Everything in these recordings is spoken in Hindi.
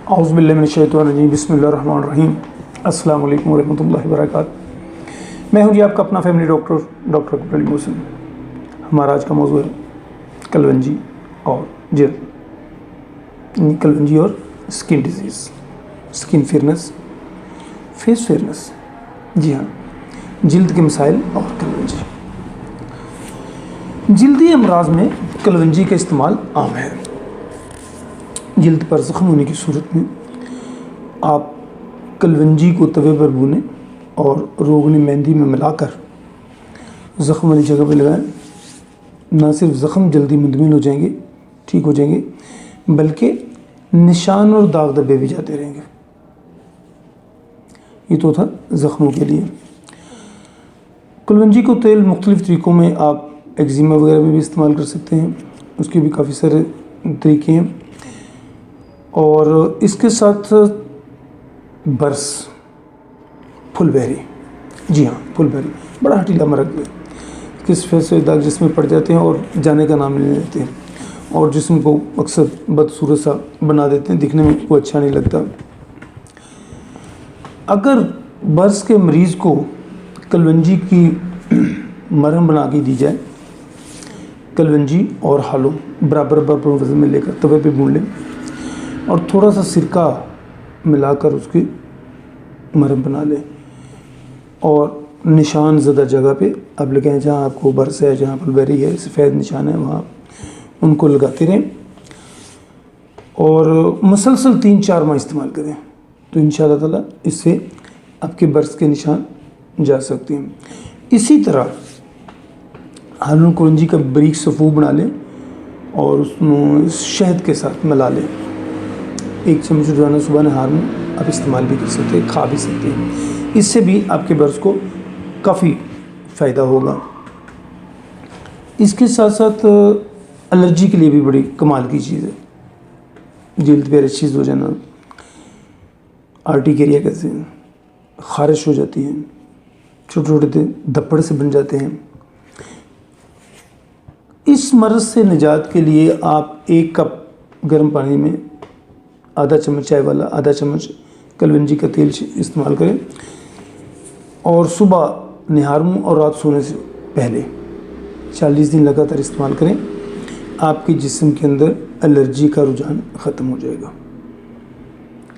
औज़ुबिल्लाहि मिनश्शैतानिर्रजीम बिस्मिल्लाहिर्रहमानिर्रहीम अस्सलाम वालेकुम वरहमतुल्लाहि वबरकातुहू। मैं हूं जी आपका अपना फैमिली डॉक्टर अली मोहसिन। हमारा आज का मौजू है कलवंजी और जल्द, कलवंजी और skin disease, skin fairness, face fairness. जी हाँ, जल्द के मसाइल और कलवंजी। जल्दी अमराज में कलवंजी का इस्तेमाल आम है। जल्द पर ज़ख्म होने की सूरत में आप कलवंजी को तवे पर भूनें और रोगनी मेहंदी में मिलाकर ज़ख्म वाली जगह पर लगाएं। ना सिर्फ ज़ख्म जल्दी मुंतमिल हो जाएंगे, ठीक हो जाएंगे, बल्कि निशान और दाग धब्बे भी जाते रहेंगे। ये तो था ज़ख्मों के लिए। कलवंजी को तेल मुख्तलिफ़ तरीक़ों में आप एक्जिमा वगैरह में भी इस्तेमाल कर सकते हैं, उसके भी काफ़ी सारे तरीके हैं। और इसके साथ बरस, फुलबेरी, जी हाँ फुलबेरी, बड़ा हटीला मरग है। किस फेस से दाग जिसमें पड़ जाते हैं और जाने का नाम नहीं लेते हैं और जिस्म को अक्सर बदसूरत सा बना देते हैं, दिखने में वो अच्छा नहीं लगता। अगर बरस के मरीज़ को कलवंजी की मरहम बना के दी जाए, कलवंजी और हालू बराबर वज़न में लेकर तवे पे भून लें और थोड़ा सा सिरका मिलाकर उसकी मरहम बना लें और निशान ज़्यादा जगह पे अब लगाएं, जहाँ आपको बरस है, जहाँ फुलबेरी है, सफ़ेद निशान है, वहाँ उनको लगाते रहें और मुसलसल 3-4 माह इस्तेमाल करें तो इंशाअल्लाह ताला इससे आपके बरस के निशान जा सकते हैं। इसी तरह हारून कलवंजी का बारीक सफ़ू बना लें और उसमें शहद के साथ मिला लें। 1 चम्मच रोज़ाना सुबह नहार में आप इस्तेमाल भी कर सकते हैं, खा भी सकते हैं। इससे भी आपके बरस को काफ़ी फ़ायदा होगा। इसके साथ साथ एलर्जी के लिए भी बड़ी कमाल की चीज़ है। जल्द पे रशीज़ हो जाना, आर्टिकेरिया कैसे ख़ारिश हो जाती है, छोटे छोटे धब्बड़ से बन जाते हैं। इस मर्ज़ से निजात के लिए आप 1 कप गर्म पानी में आधा चम्मच चाय वाला आधा चम्मच कलवंजी का तेल इस्तेमाल करें और सुबह निहार मुँह और रात सोने से पहले 40 दिन लगातार इस्तेमाल करें। आपके जिस्म के अंदर एलर्जी का रुझान ख़त्म हो जाएगा।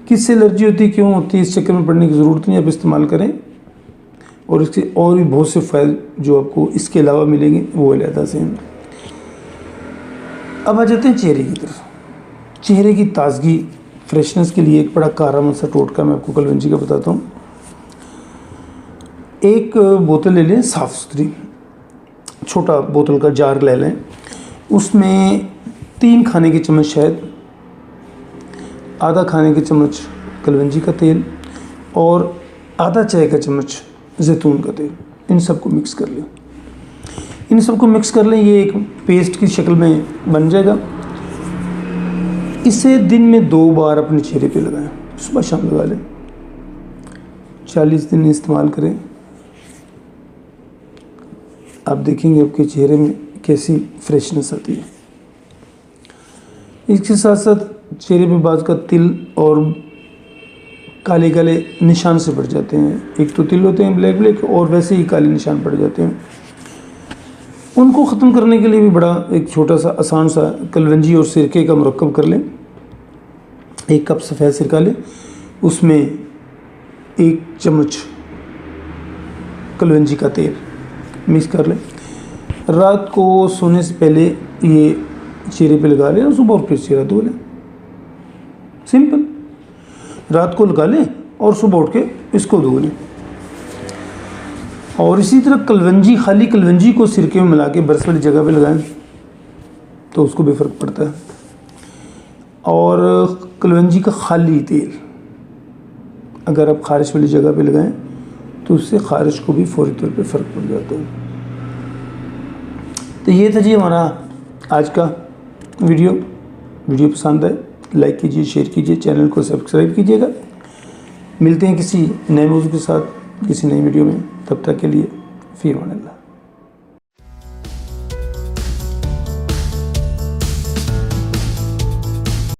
किससे एलर्जी होती है, क्यों होती है, इस चक्कर में पड़ने की ज़रूरत नहीं। आप इस्तेमाल करें और इसके और भी बहुत से फ़ायदे जो आपको इसके अलावा मिलेंगे वो अलहदा से हैं। अब आ जाते हैं चेहरे की तरफ। चेहरे की ताज़गी, फ्रेशनेस के लिए एक बड़ा कारगर सा टोटका मैं आपको कलवंजी का बताता हूँ। 1 बोतल ले लें, साफ़ सुथरी छोटा बोतल का जार ले लें, उसमें 3 खाने के चम्मच शहद, आधा खाने के चम्मच कलवंजी का तेल और आधा चाय का चम्मच जैतून का तेल, इन सबको मिक्स कर लें। इन सबको मिक्स कर लें, ये एक पेस्ट की शक्ल में बन जाएगा। इसे दिन में 2 बार अपने चेहरे पे लगाएं, सुबह शाम लगा लें। 40 दिन इस्तेमाल करें, आप देखेंगे आपके चेहरे में कैसी फ्रेशनेस आती है। इसके साथ साथ चेहरे पे बाज़ का तिल और काले काले निशान से पड़ जाते हैं। एक तो तिल होते हैं ब्लैक और वैसे ही काले निशान पड़ जाते हैं। उनको ख़त्म करने के लिए भी बड़ा एक छोटा सा आसान सा कलवंजी और सिरके का मुरक्कब कर लें। 1 कप सफ़ेद सिरका लें, उसमें 1 चम्मच कलवंजी का तेल मिक्स कर लें। रात को सोने से पहले ये चेहरे पे लगा लें और सुबह उठ के चेहरा धो लें। सिंपल, रात को लगा लें और सुबह उठ के इसको धो लें। और इसी तरह कलवंजी, खाली कलवंजी को सिरके में मिला के बरस वाली जगह पे लगाएं तो उसको भी फ़र्क पड़ता है। और कलवंजी का खाली तेल अगर आप ख़ारिश वाली जगह पे लगाएं तो उससे ख़ारिश को भी फ़ौरी तौर पे फ़र्क पड़ जाता है। तो ये था जी हमारा आज का वीडियो पसंद आए लाइक कीजिए, शेयर कीजिए, चैनल को सब्सक्राइब कीजिएगा। मिलते हैं किसी नए मौजू के साथ किसी नई वीडियो में, तब तक के लिए फ़ी अमान अल्लाह।